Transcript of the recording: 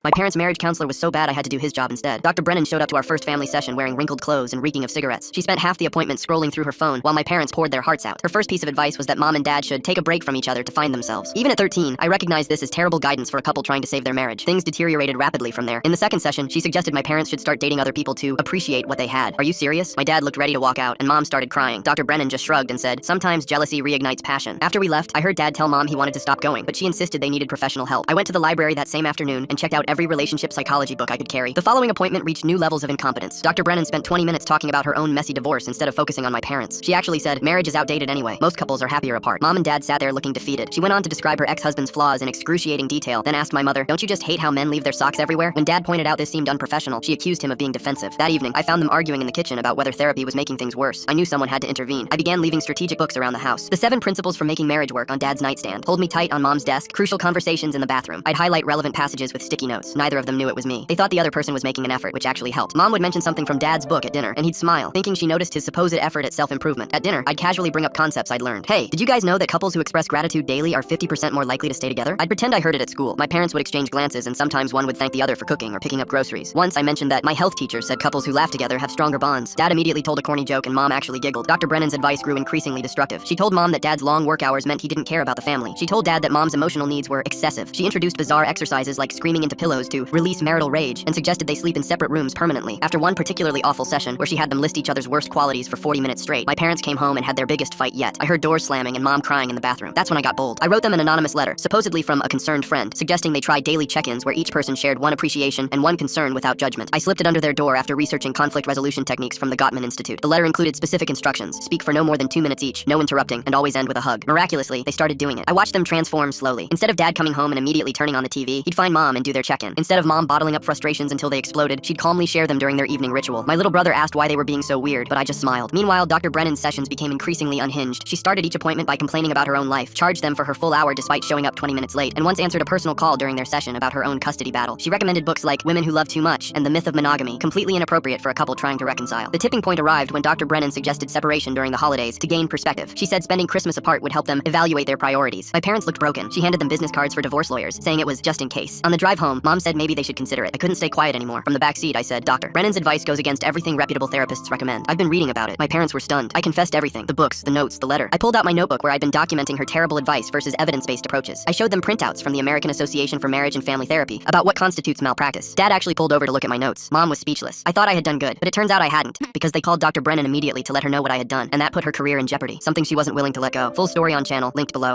My parents' marriage counselor was so bad I had to do his job instead. Dr. Brennan showed up to our first family session wearing wrinkled clothes and reeking of cigarettes. She spent half the appointment scrolling through her phone while my parents poured their hearts out. Her first piece of advice was that mom and dad should take a break from each other to find themselves. Even at 13, I recognized this as terrible guidance for a couple trying to save their marriage. Things deteriorated rapidly from there. In the second session, she suggested my parents should start dating other people to appreciate what they had. Are you serious? My dad looked ready to walk out, and mom started crying. Dr. Brennan just shrugged and said, sometimes jealousy reignites passion. After we left, I heard dad tell mom he wanted to stop going, but she insisted they needed professional help. I went to the library that same afternoon and checked out every relationship psychology book I could carry. The following appointment reached new levels of incompetence. Dr. Brennan spent 20 minutes talking about her own messy divorce instead of focusing on my parents. She actually said, marriage is outdated anyway. Most couples are happier apart. Mom and dad sat there looking defeated. She went on to describe her ex-husband's flaws in excruciating detail, then asked my mother, don't you just hate how men leave their socks everywhere? When dad pointed out this seemed unprofessional, she accused him of being defensive. That evening, I found them arguing in the kitchen about whether therapy was making things worse. I knew someone had to intervene. I began leaving strategic books around the house. The 7 Principles for Making Marriage Work on dad's nightstand. Hold Me Tight on mom's desk. Crucial Conversations in the bathroom. I'd highlight relevant passages with sticky notes. Neither of them knew it was me. They thought the other person was making an effort, which actually helped. Mom would mention something from dad's book at dinner, and he'd smile, thinking she noticed his supposed effort at self-improvement. At dinner, I'd casually bring up concepts I'd learned. Hey, did you guys know that couples who express gratitude daily are 50% more likely to stay together? I'd pretend I heard it at school. My parents would exchange glances, and sometimes one would thank the other for cooking or picking up groceries. Once I mentioned that my health teacher said couples who laugh together have stronger bonds. Dad immediately told a corny joke, and mom actually giggled. Dr. Brennan's advice grew increasingly destructive. She told mom that dad's long work hours meant he didn't care about the family. She told dad that mom's emotional needs were excessive. She introduced bizarre exercises like screaming into pillows to release marital rage, and suggested they sleep in separate rooms permanently. After one particularly awful session where she had them list each other's worst qualities for 40 minutes straight, my parents came home and had their biggest fight yet. I heard doors slamming and mom crying in the bathroom. That's when I got bold. I wrote them an anonymous letter, supposedly from a concerned friend, suggesting they try daily check-ins where each person shared one appreciation and one concern without judgment. I slipped it under their door after researching conflict resolution techniques from the Gottman Institute. The letter included specific instructions: speak for no more than 2 minutes each, no interrupting, and always end with a hug. Miraculously, they started doing it. I watched them transform slowly. Instead of dad coming home and immediately turning on the TV, he'd find mom and do their check-in. Instead of mom bottling up frustrations until they exploded, she'd calmly share them during their evening ritual. My little brother asked why they were being so weird, but I just smiled. Meanwhile, Dr. Brennan's sessions became increasingly unhinged. She started each appointment by complaining about her own life, charged them for her full hour despite showing up 20 minutes late, and once answered a personal call during their session about her own custody battle. She recommended books like Women Who Love Too Much and The Myth of Monogamy, completely inappropriate for a couple trying to reconcile. The tipping point arrived when Dr. Brennan suggested separation during the holidays to gain perspective. She said spending Christmas apart would help them evaluate their priorities. My parents looked broken. She handed them business cards for divorce lawyers, saying it was just in case. On the drive home, mom said maybe they should consider it. I couldn't stay quiet anymore. From the back seat, I said, Dr. Brennan's advice goes against everything reputable therapists recommend. I've been reading about it. My parents were stunned. I confessed everything. The books, the notes, the letter. I pulled out my notebook where I'd been documenting her terrible advice versus evidence-based approaches. I showed them printouts from the American Association for Marriage and Family Therapy about what constitutes malpractice. Dad actually pulled over to look at my notes. Mom was speechless. I thought I had done good, but it turns out I hadn't, because they called Dr. Brennan immediately to let her know what I had done, and that put her career in jeopardy, something she wasn't willing to let go. Full story on channel, linked below.